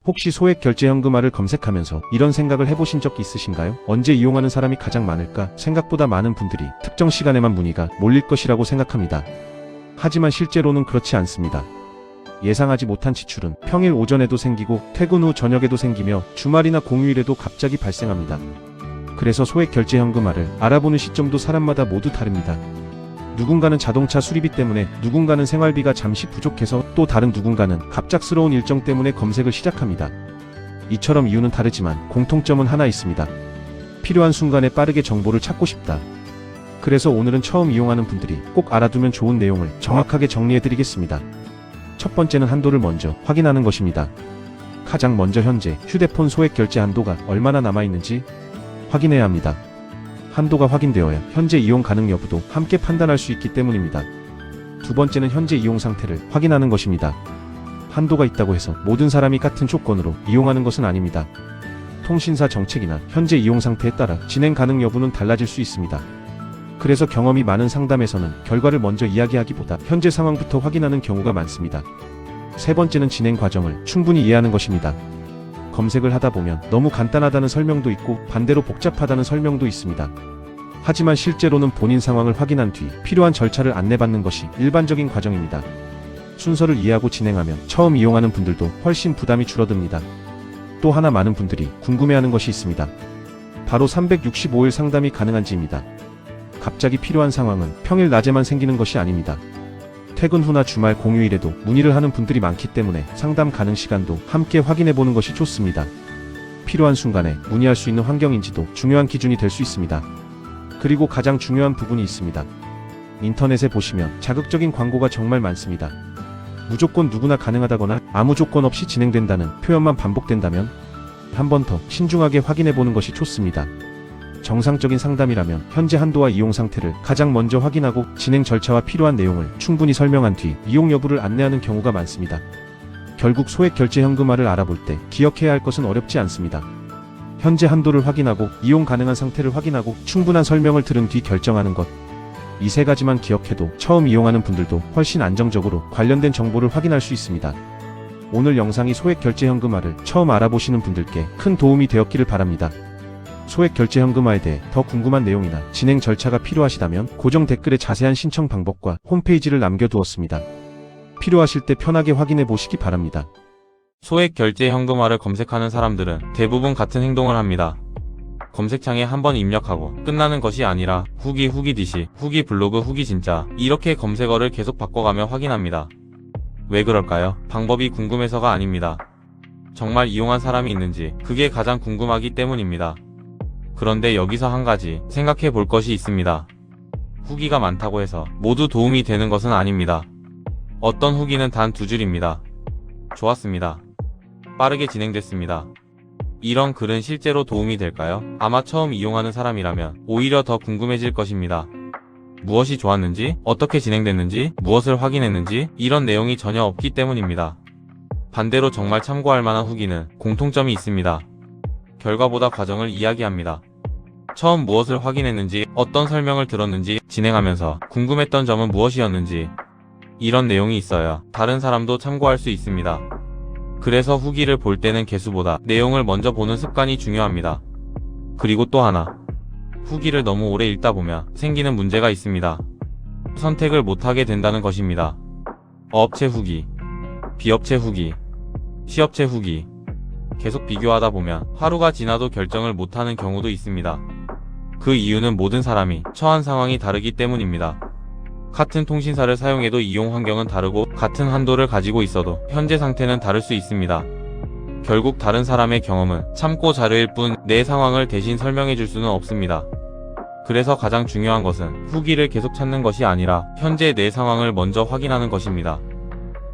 혹시 소액결제현금화를 검색하면서 이런 생각을 해보신 적 있으신가요? 언제 이용하는 사람이 가장 많을까? 생각보다 많은 분들이 특정 시간에만 문의가 몰릴 것이라고 생각합니다. 하지만 실제로는 그렇지 않습니다. 예상하지 못한 지출은 평일 오전에도 생기고 퇴근 후 저녁에도 생기며 주말이나 공휴일에도 갑자기 발생합니다. 그래서 소액결제현금화를 알아보는 시점도 사람마다 모두 다릅니다. 누군가는 자동차 수리비 때문에, 누군가는 생활비가 잠시 부족해서, 또 다른 누군가는 갑작스러운 일정 때문에 검색을 시작합니다. 이처럼 이유는 다르지만 공통점은 하나 있습니다. 필요한 순간에 빠르게 정보를 찾고 싶다. 그래서 오늘은 처음 이용하는 분들이 꼭 알아두면 좋은 내용을 정확하게 정리해드리겠습니다. 첫 번째는 한도를 먼저 확인하는 것입니다. 가장 먼저 현재 휴대폰 소액결제 한도가 얼마나 남아있는지 확인해야 합니다. 한도가 확인되어야 현재 이용 가능 여부도 함께 판단할 수 있기 때문입니다. 두 번째는 현재 이용 상태를 확인하는 것입니다. 한도가 있다고 해서 모든 사람이 같은 조건으로 이용하는 것은 아닙니다. 통신사 정책이나 현재 이용 상태에 따라 진행 가능 여부는 달라질 수 있습니다. 그래서 경험이 많은 상담에서는 결과를 먼저 이야기하기보다 현재 상황부터 확인하는 경우가 많습니다. 세 번째는 진행 과정을 충분히 이해하는 것입니다. 검색을 하다 보면 너무 간단하다는 설명도 있고 반대로 복잡하다는 설명도 있습니다. 하지만 실제로는 본인 상황을 확인한 뒤 필요한 절차를 안내받는 것이 일반적인 과정입니다. 순서를 이해하고 진행하면 처음 이용하는 분들도 훨씬 부담이 줄어듭니다. 또 하나 많은 분들이 궁금해하는 것이 있습니다. 바로 365일 상담이 가능한지입니다. 갑자기 필요한 상황은 평일 낮에만 생기는 것이 아닙니다. 퇴근 후나 주말 공휴일에도 문의를 하는 분들이 많기 때문에 상담 가능 시간도 함께 확인해보는 것이 좋습니다. 필요한 순간에 문의할 수 있는 환경인지도 중요한 기준이 될 수 있습니다. 그리고 가장 중요한 부분이 있습니다. 인터넷에 보시면 자극적인 광고가 정말 많습니다. 무조건 누구나 가능하다거나 아무 조건 없이 진행된다는 표현만 반복된다면 한 번 더 신중하게 확인해보는 것이 좋습니다. 정상적인 상담이라면 현재 한도와 이용 상태를 가장 먼저 확인하고 진행 절차와 필요한 내용을 충분히 설명한 뒤 이용 여부를 안내하는 경우가 많습니다. 결국 소액결제현금화를 알아볼 때 기억해야 할 것은 어렵지 않습니다. 현재 한도를 확인하고 이용 가능한 상태를 확인하고 충분한 설명을 들은 뒤 결정하는 것. 이 세 가지만 기억해도 처음 이용하는 분들도 훨씬 안정적으로 관련된 정보를 확인할 수 있습니다. 오늘 영상이 소액결제현금화를 처음 알아보시는 분들께 큰 도움이 되었기를 바랍니다. 소액결제현금화에 대해 더 궁금한 내용이나 진행 절차가 필요하시다면 고정 댓글에 자세한 신청 방법과 홈페이지를 남겨두었습니다. 필요하실 때 편하게 확인해 보시기 바랍니다. 소액결제현금화를 검색하는 사람들은 대부분 같은 행동을 합니다. 검색창에 한번 입력하고 끝나는 것이 아니라 후기 디시, 후기 블로그, 후기 진짜 이렇게 검색어를 계속 바꿔가며 확인합니다. 왜 그럴까요? 방법이 궁금해서가 아닙니다. 정말 이용한 사람이 있는지 그게 가장 궁금하기 때문입니다. 그런데 여기서 한 가지 생각해 볼 것이 있습니다. 후기가 많다고 해서 모두 도움이 되는 것은 아닙니다. 어떤 후기는 단 2줄입니다. 좋았습니다. 빠르게 진행됐습니다. 이런 글은 실제로 도움이 될까요? 아마 처음 이용하는 사람이라면 오히려 더 궁금해질 것입니다. 무엇이 좋았는지, 어떻게 진행됐는지, 무엇을 확인했는지 이런 내용이 전혀 없기 때문입니다. 반대로 정말 참고할 만한 후기는 공통점이 있습니다. 결과보다 과정을 이야기합니다. 처음 무엇을 확인했는지, 어떤 설명을 들었는지, 진행하면서 궁금했던 점은 무엇이었는지 이런 내용이 있어야 다른 사람도 참고할 수 있습니다. 그래서 후기를 볼 때는 개수보다 내용을 먼저 보는 습관이 중요합니다. 그리고 또 하나, 후기를 너무 오래 읽다 보면 생기는 문제가 있습니다. 선택을 못하게 된다는 것입니다. 어업체 후기, 비업체 후기, 시업체 후기 계속 비교하다 보면 하루가 지나도 결정을 못하는 경우도 있습니다. 그 이유는 모든 사람이 처한 상황이 다르기 때문입니다. 같은 통신사를 사용해도 이용 환경은 다르고 같은 한도를 가지고 있어도 현재 상태는 다를 수 있습니다. 결국 다른 사람의 경험은 참고 자료일 뿐 내 상황을 대신 설명해 줄 수는 없습니다. 그래서 가장 중요한 것은 후기를 계속 찾는 것이 아니라 현재 내 상황을 먼저 확인하는 것입니다.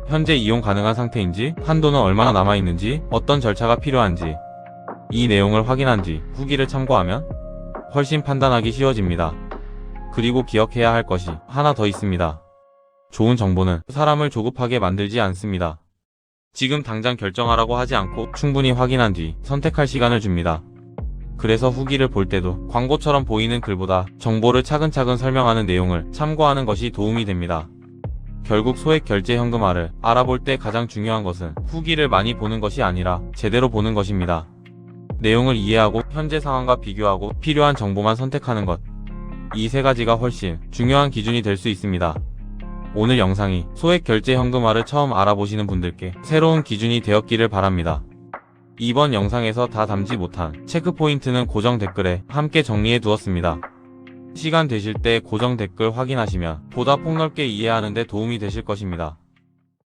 현재 이용 가능한 상태인지, 한도는 얼마나 남아있는지, 어떤 절차가 필요한지 이 내용을 확인한 뒤 후기를 참고하면 훨씬 판단하기 쉬워집니다. 그리고 기억해야 할 것이 하나 더 있습니다. 좋은 정보는 사람을 조급하게 만들지 않습니다. 지금 당장 결정하라고 하지 않고 충분히 확인한 뒤 선택할 시간을 줍니다. 그래서 후기를 볼 때도 광고처럼 보이는 글보다 정보를 차근차근 설명하는 내용을 참고하는 것이 도움이 됩니다. 결국 소액 결제 현금화를 알아볼 때 가장 중요한 것은 후기를 많이 보는 것이 아니라 제대로 보는 것입니다. 내용을 이해하고 현재 상황과 비교하고 필요한 정보만 선택하는 것. 이 세 가지가 훨씬 중요한 기준이 될 수 있습니다. 오늘 영상이 소액 결제 현금화를 처음 알아보시는 분들께 새로운 기준이 되었기를 바랍니다. 이번 영상에서 다 담지 못한 체크 포인트는 고정 댓글에 함께 정리해 두었습니다. 시간 되실 때 고정 댓글 확인하시면 보다 폭넓게 이해하는 데 도움이 되실 것입니다.